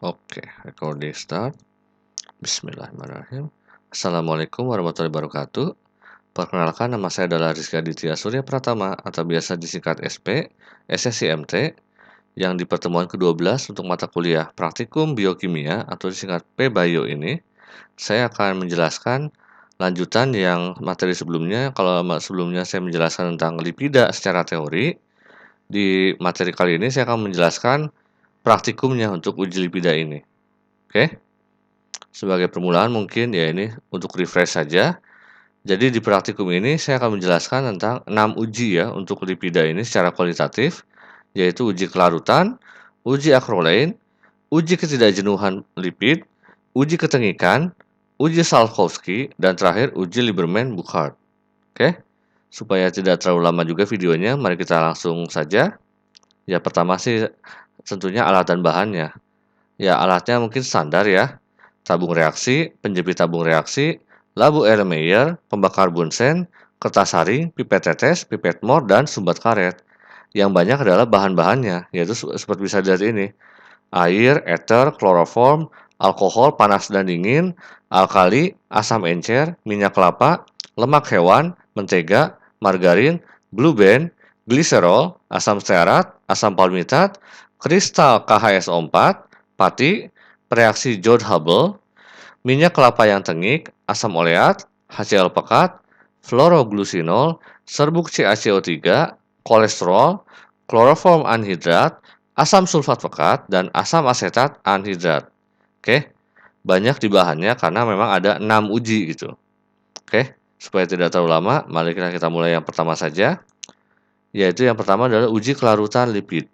Oke, recording start. Bismillahirrahmanirrahim. Assalamualaikum warahmatullahi wabarakatuh. Perkenalkan, nama saya adalah Rizky Aditya Surya Pratama atau biasa disingkat SP, SSCMT, yang di pertemuan ke-12 untuk mata kuliah Praktikum Biokimia atau disingkat PBio ini, saya akan menjelaskan lanjutan yang materi sebelumnya. Kalau sebelumnya saya menjelaskan tentang lipida secara teori, di materi kali ini saya akan menjelaskan praktikumnya untuk uji lipida ini. Oke? Sebagai permulaan mungkin ya ini untuk refresh saja. Jadi di praktikum ini saya akan menjelaskan tentang 6 uji ya untuk lipida ini secara kualitatif, yaitu uji kelarutan, uji akrolein, uji ketidakjenuhan lipid, uji ketengikan, uji Salkowski, dan terakhir uji Lieberman-Buchardt. Oke? Supaya tidak terlalu lama juga videonya, mari kita langsung saja. Ya pertama sih tentunya alat dan bahannya. Ya alatnya mungkin standar ya. Tabung reaksi, penjepit tabung reaksi, labu Erlenmeyer, pembakar bunsen, kertas saring, pipet tetes, pipet mor, dan sumbat karet. Yang banyak adalah bahan-bahannya, yaitu seperti bisa dilihat ini. Air, ether, kloroform, alkohol panas dan dingin, alkali, asam encer, minyak kelapa, lemak hewan, mentega, margarin, blue band, gliserol, asam stearat, asam palmitat, kristal KHSO4, pati, reaksi Joule-Hubble, minyak kelapa yang tengik, asam oleat, HCl pekat, fluoroglucinol, serbuk CaCO3, kolesterol, kloroform anhidrat, asam sulfat pekat, dan asam asetat anhidrat. Oke, banyak di bahannya karena memang ada 6 uji gitu. Oke, supaya tidak terlalu lama, mari kita mulai yang pertama saja. Yaitu yang pertama adalah uji kelarutan lipid.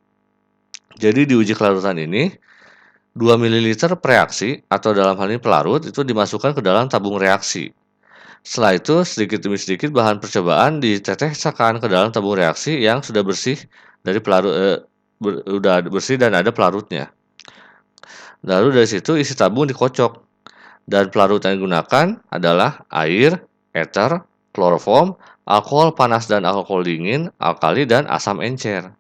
Jadi di uji kelarutan ini, 2 ml preaksi atau dalam hal ini pelarut itu dimasukkan ke dalam tabung reaksi. Setelah itu sedikit demi sedikit bahan percobaan diteteskan ke dalam tabung reaksi yang sudah bersih dari pelarut sudah bersih dan ada pelarutnya. Lalu dari situ isi tabung dikocok dan pelarut yang digunakan adalah air, ether, kloroform, alkohol panas dan alkohol dingin, alkali dan asam encer.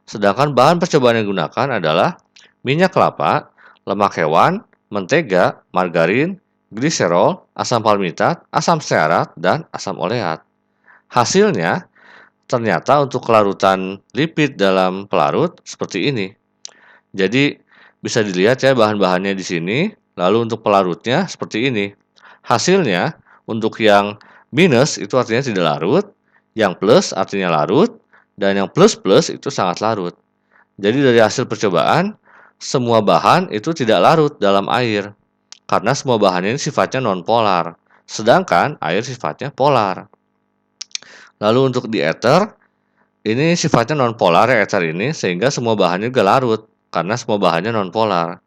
Sedangkan bahan percobaan yang digunakan adalah minyak kelapa, lemak hewan, mentega, margarin, gliserol, asam palmitat, asam stearat, dan asam oleat. Hasilnya, ternyata untuk kelarutan lipid dalam pelarut seperti ini. Jadi, bisa dilihat ya bahan-bahannya di sini, lalu untuk pelarutnya seperti ini. Hasilnya, untuk yang minus itu artinya tidak larut, yang plus artinya larut, dan yang plus-plus itu sangat larut. Jadi dari hasil percobaan, semua bahan itu tidak larut dalam air, karena semua bahan ini sifatnya non-polar, sedangkan air sifatnya polar. Lalu untuk di ether, ini sifatnya non-polar ya ether ini, sehingga semua bahannya juga larut, karena semua bahannya non-polar.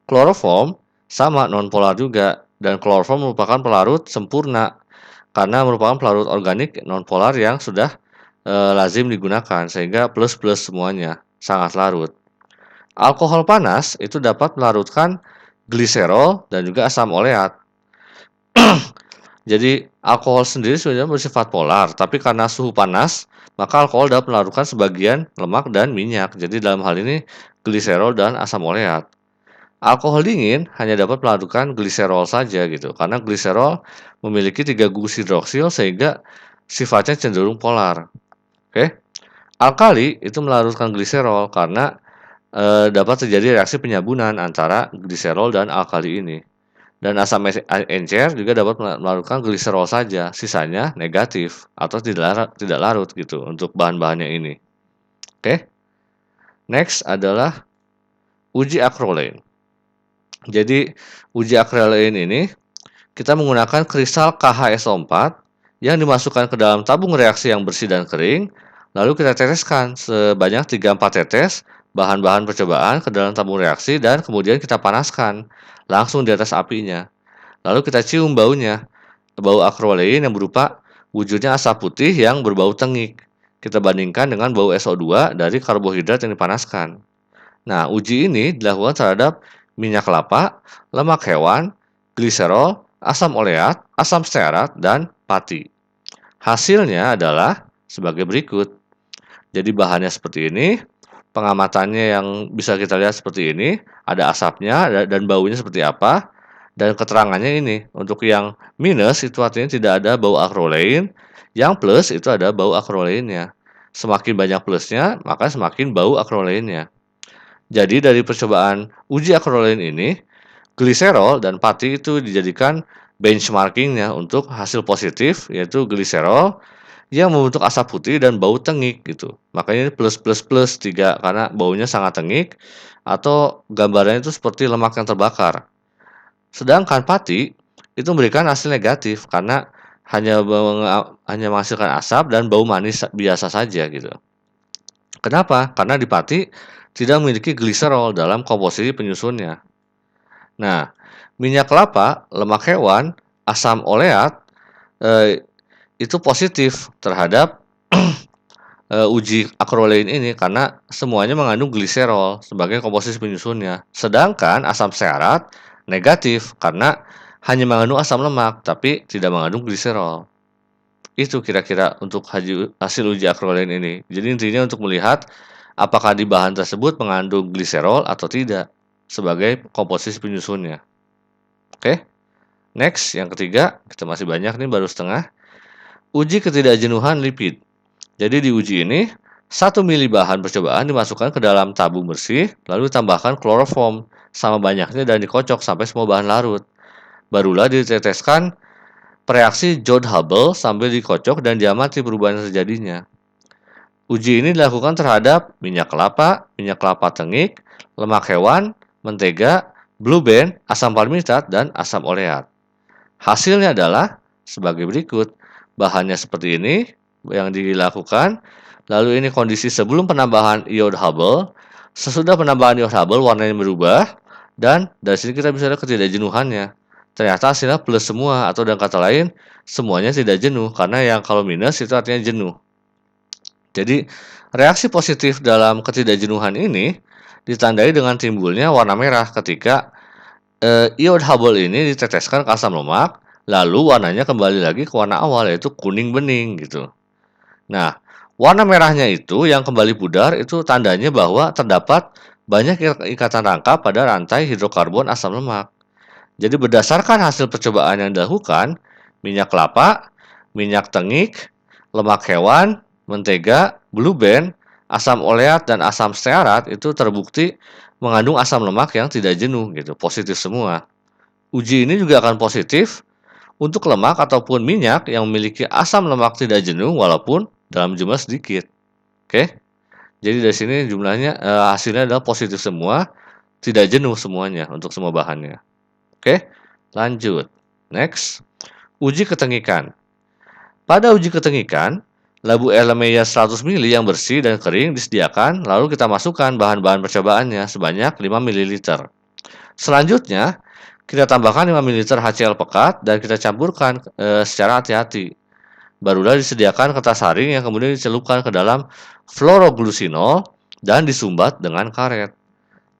Kloroform sama non-polar juga, dan kloroform merupakan pelarut sempurna, karena merupakan pelarut organik non-polar yang sudah lazim digunakan, sehingga plus-plus semuanya, sangat larut. Alkohol panas itu dapat melarutkan gliserol dan juga asam oleat. Jadi alkohol sendiri sebenarnya bersifat polar, tapi karena suhu panas, maka alkohol dapat melarutkan sebagian lemak dan minyak. Jadi dalam hal ini gliserol dan asam oleat. Alkohol dingin hanya dapat melarutkan gliserol saja gitu, karena gliserol memiliki 3 gugus hidroksil sehingga sifatnya cenderung polar. Oke. Alkali itu melarutkan gliserol karena dapat terjadi reaksi penyabunan antara gliserol dan alkali ini. Dan asam encer juga dapat melarutkan gliserol saja, sisanya negatif atau tidak larut gitu untuk bahan-bahannya ini. Oke. Next adalah uji akrolein. Jadi uji akrolein ini kita menggunakan kristal KHSO4 yang dimasukkan ke dalam tabung reaksi yang bersih dan kering, lalu kita teteskan sebanyak 3-4 tetes bahan-bahan percobaan ke dalam tabung reaksi dan kemudian kita panaskan langsung di atas apinya. Lalu kita cium baunya, bau akrolein yang berupa wujudnya asap putih yang berbau tengik. Kita bandingkan dengan bau SO2 dari karbohidrat yang dipanaskan. Nah, uji ini dilakukan terhadap minyak kelapa, lemak hewan, gliserol, asam oleat, asam stearat, dan pati. Hasilnya adalah sebagai berikut. Jadi bahannya seperti ini. pengamatannya yang bisa kita lihat seperti ini, ada asapnya dan baunya seperti apa, dan keterangannya ini. Untuk yang minus itu artinya tidak ada bau akrolein, yang plus itu ada bau akroleinnya. Semakin banyak plusnya, maka semakin bau akroleinnya. Jadi dari percobaan uji akrolein ini, gliserol dan pati itu dijadikan benchmarkingnya untuk hasil positif, yaitu gliserol yang membentuk asap putih dan bau tengik gitu. Makanya ini plus plus plus 3 karena baunya sangat tengik atau gambarannya itu seperti lemak yang terbakar. Sedangkan pati itu memberikan hasil negatif karena hanya menghasilkan asap dan bau manis biasa saja gitu. Kenapa? Karena di pati tidak memiliki gliserol dalam komposisi penyusunnya. Nah, minyak kelapa, lemak hewan, asam oleat itu positif terhadap uji akrolein ini karena semuanya mengandung gliserol sebagai komposisi penyusunnya. Sedangkan asam stearat negatif karena hanya mengandung asam lemak tapi tidak mengandung gliserol. Itu kira-kira untuk hasil uji akrolein ini. Jadi intinya untuk melihat apakah di bahan tersebut mengandung gliserol atau tidak sebagai komposisi penyusunnya. Oke. Next, yang ketiga, kita masih banyak nih, baru setengah. Uji ketidakjenuhan lipid. Jadi di uji ini, 1 mili bahan percobaan dimasukkan ke dalam tabung bersih, lalu ditambahkan kloroform sama banyaknya dan dikocok sampai semua bahan larut. Barulah diteteskan reaksi Joule-Hubble sambil dikocok dan diamati perubahan yang terjadinya. Uji ini dilakukan terhadap minyak kelapa tengik, lemak hewan, mentega, blue band, asam palmitat, dan asam oleat. Hasilnya adalah sebagai berikut. Bahannya seperti ini yang dilakukan. Lalu ini kondisi sebelum penambahan iod Hubble. Sesudah penambahan iod Hubble warnanya berubah. Dan dari sini kita bisa lihat ketidakjenuhannya. Ternyata hasilnya plus semua, atau dengan kata lain semuanya tidak jenuh. Karena yang kalau minus itu artinya jenuh. Jadi reaksi positif dalam ketidakjenuhan ini ditandai dengan timbulnya warna merah ketika iod Hubble ini diteteskan ke asam lemak, lalu warnanya kembali lagi ke warna awal, yaitu kuning bening gitu. Nah, warna merahnya itu yang kembali pudar itu tandanya bahwa terdapat banyak ikatan rangka pada rantai hidrokarbon asam lemak. Jadi berdasarkan hasil percobaan yang dilakukan, minyak kelapa, minyak tengik, lemak hewan, mentega, blue band, asam oleat, dan asam stearat itu terbukti mengandung asam lemak yang tidak jenuh gitu, positif semua. Uji ini juga akan positif untuk lemak ataupun minyak yang memiliki asam lemak tidak jenuh walaupun dalam jumlah sedikit. Oke. Jadi dari sini jumlahnya hasilnya adalah positif semua, tidak jenuh semuanya untuk semua bahannya. Oke. Lanjut. Next. Uji ketengikan. Pada uji ketengikan, labu Erlenmeyer 100 ml yang bersih dan kering disediakan, lalu kita masukkan bahan-bahan percobaannya sebanyak 5 ml. Selanjutnya, kita tambahkan 5 ml HCl pekat dan kita campurkan secara hati-hati. Barulah disediakan kertas saring yang kemudian dicelupkan ke dalam fluoroglucinol dan disumbat dengan karet.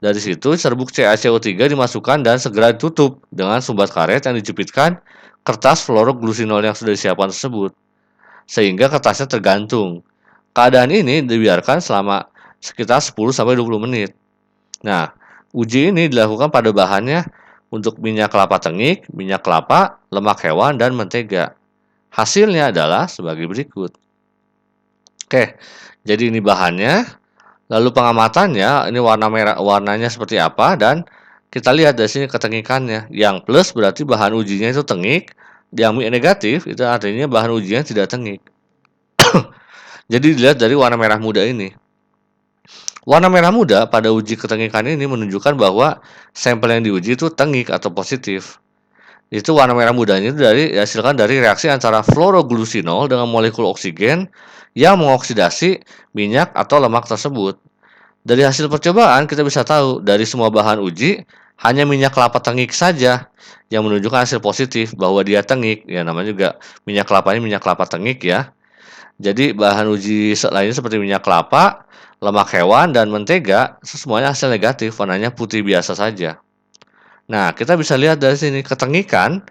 Dari situ serbuk CaCO3 dimasukkan dan segera ditutup dengan sumbat karet yang dijepitkan kertas fluoroglucinol yang sudah disiapkan tersebut, sehingga kertasnya tergantung. Keadaan ini dibiarkan selama sekitar 10-20 menit. Nah, uji ini dilakukan pada bahannya untuk minyak kelapa tengik, minyak kelapa, lemak hewan, dan mentega. Hasilnya adalah sebagai berikut. Oke, jadi ini bahannya. Lalu pengamatannya, ini warna merah, warnanya seperti apa, dan kita lihat dari sini ketengikannya. Yang plus berarti bahan ujinya itu tengik, yang negatif itu artinya bahan ujinya tidak tengik. Jadi dilihat dari warna merah muda ini. Warna merah muda pada uji ketengikan ini menunjukkan bahwa sampel yang diuji itu tengik atau positif. Itu warna merah mudanya itu dihasilkan dari reaksi antara fluoroglucinol dengan molekul oksigen yang mengoksidasi minyak atau lemak tersebut. Dari hasil percobaan kita bisa tahu dari semua bahan uji hanya minyak kelapa tengik saja yang menunjukkan hasil positif bahwa dia tengik. Ya namanya juga minyak kelapa ini minyak kelapa tengik ya. Jadi bahan uji lainnya seperti minyak kelapa, lemak hewan, dan mentega semuanya hasil negatif, warnanya putih biasa saja. Nah, kita bisa lihat dari sini ketengikan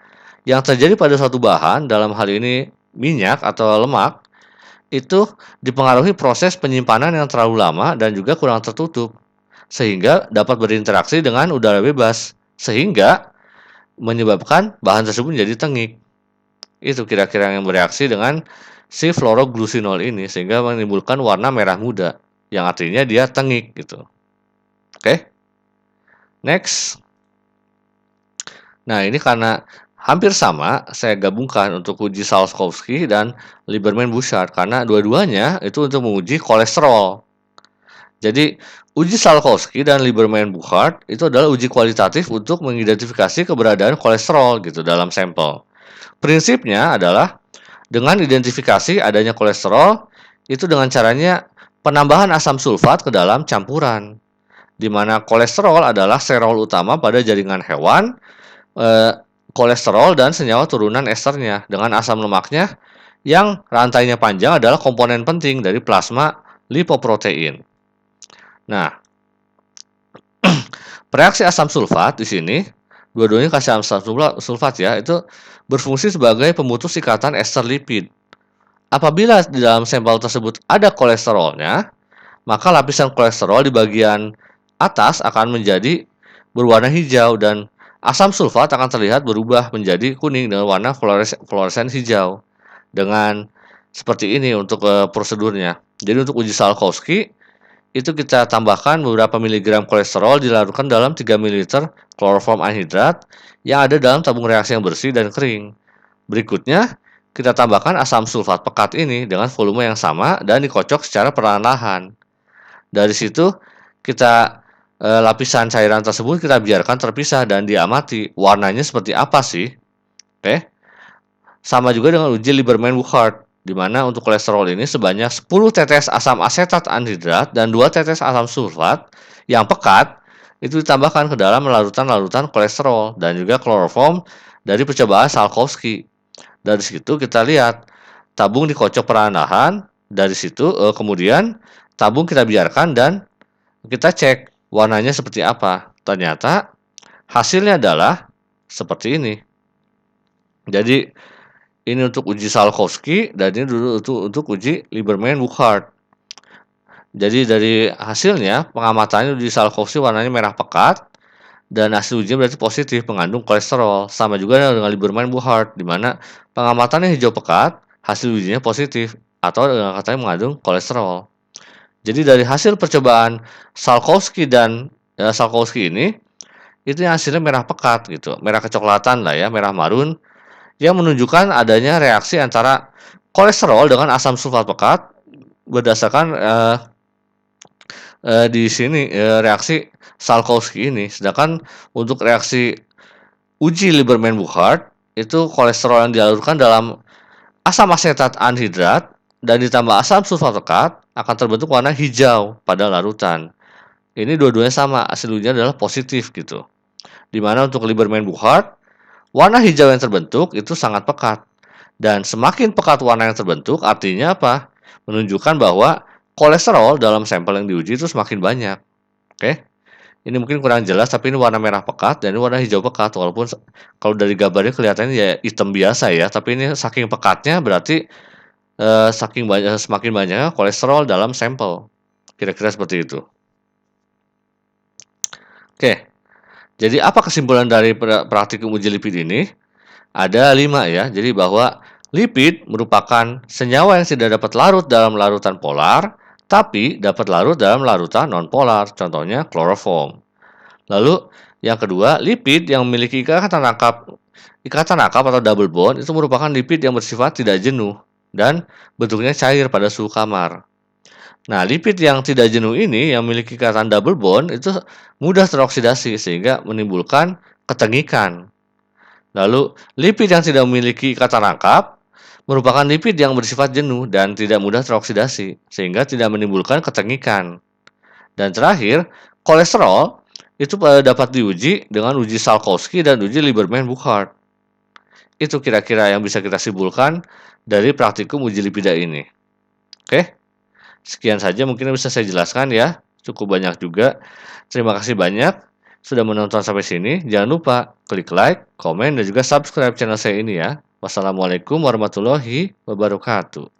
yang terjadi pada suatu bahan, dalam hal ini minyak atau lemak, itu dipengaruhi proses penyimpanan yang terlalu lama dan juga kurang tertutup, sehingga dapat berinteraksi dengan udara bebas, sehingga menyebabkan bahan tersebut menjadi tengik. Itu kira-kira yang bereaksi dengan si fluoroglucinol ini, sehingga menimbulkan warna merah muda, yang artinya dia tengik gitu. Oke, next. Nah, ini karena hampir sama, saya gabungkan untuk uji Salkowski dan Lieberman-Bouchard karena dua-duanya itu untuk menguji kolesterol. Jadi, uji Salkowski dan Lieberman-Bouchard itu adalah uji kualitatif untuk mengidentifikasi keberadaan kolesterol gitu dalam sampel. Prinsipnya adalah dengan identifikasi adanya kolesterol itu dengan caranya penambahan asam sulfat ke dalam campuran, di mana kolesterol adalah sterol utama pada jaringan hewan, kolesterol dan senyawa turunan esternya dengan asam lemaknya yang rantainya panjang adalah komponen penting dari plasma lipoprotein. Nah, reaksi asam sulfat di sini, dua-duanya kasih asam sulfat ya, itu berfungsi sebagai pemutus ikatan ester lipid. Apabila di dalam sampel tersebut ada kolesterolnya, maka lapisan kolesterol di bagian atas akan menjadi berwarna hijau dan asam sulfat akan terlihat berubah menjadi kuning dengan warna fluoresen hijau. Dengan seperti ini untuk prosedurnya. Jadi untuk uji Salkowski itu kita tambahkan beberapa miligram kolesterol dilarutkan dalam 3 ml kloroform anhidrat yang ada dalam tabung reaksi yang bersih dan kering. Berikutnya, kita tambahkan asam sulfat pekat ini dengan volume yang sama dan dikocok secara perlahan-lahan. Dari situ, kita lapisan cairan tersebut kita biarkan terpisah dan diamati warnanya seperti apa sih. Oke. Sama juga dengan uji Lieberman-Bouchard, di mana untuk kolesterol ini sebanyak 10 tetes asam asetat anhidrat dan 2 tetes asam sulfat yang pekat itu ditambahkan ke dalam larutan-larutan kolesterol dan juga kloroform dari percobaan Salkowski. Dari situ kita lihat tabung dikocok perlahan-lahan, dari situ kemudian tabung kita biarkan dan kita cek warnanya seperti apa. Ternyata hasilnya adalah seperti ini. Jadi ini untuk uji Salkowski dan ini dulu untuk uji Lieberman-Bouchard. Jadi dari hasilnya pengamatannya uji Salkowski warnanya merah pekat dan hasil ujinya berarti positif mengandung kolesterol. Sama juga dengan Lieberman-Bouchard di mana pengamatannya hijau pekat, hasil ujinya positif atau dengan katanya mengandung kolesterol. Jadi dari hasil percobaan Salkowski dan Salkowski ini itu yang hasilnya merah pekat gitu, merah kecoklatan lah ya, merah marun yang menunjukkan adanya reaksi antara kolesterol dengan asam sulfat pekat berdasarkan di sini reaksi Salkowski ini. Sedangkan untuk reaksi uji Lieberman-Bouchard itu kolesterol yang dialurkan dalam asam asetat anhidrat dan ditambah asam sulfat pekat akan terbentuk warna hijau pada larutan. Ini dua-duanya sama, hasil ujinya adalah positif gitu. Dimana untuk Lieberman-Bouchard warna hijau yang terbentuk itu sangat pekat. Dan semakin pekat warna yang terbentuk artinya apa? Menunjukkan bahwa kolesterol dalam sampel yang diuji itu semakin banyak. Oke. Ini mungkin kurang jelas tapi ini warna merah pekat dan ini warna hijau pekat. Walaupun kalau dari gambarnya kelihatannya ya hitam biasa ya, tapi ini saking pekatnya berarti semakin banyaknya kolesterol dalam sampel. Kira-kira seperti itu. Oke. Jadi apa kesimpulan dari praktikum uji lipid ini? Ada 5 ya. Jadi bahwa lipid merupakan senyawa yang tidak dapat larut dalam larutan polar, tapi dapat larut dalam larutan nonpolar, contohnya kloroform. Lalu yang kedua, lipid yang memiliki ikatan akap atau double bond itu merupakan lipid yang bersifat tidak jenuh dan bentuknya cair pada suhu kamar. Nah, lipid yang tidak jenuh ini yang memiliki ikatan double bond itu mudah teroksidasi sehingga menimbulkan ketengikan. Lalu, lipid yang tidak memiliki ikatan rangkap merupakan lipid yang bersifat jenuh dan tidak mudah teroksidasi sehingga tidak menimbulkan ketengikan. Dan terakhir, kolesterol itu dapat diuji dengan uji Salkowski dan uji Lieberman-Bouchard. Itu kira-kira yang bisa kita simpulkan dari praktikum uji lipida ini. Oke? Sekian saja mungkin bisa saya jelaskan ya. Cukup banyak juga. Terima kasih banyak sudah menonton sampai sini. Jangan lupa klik like, komen, dan juga subscribe channel saya ini ya. Wassalamualaikum warahmatullahi wabarakatuh.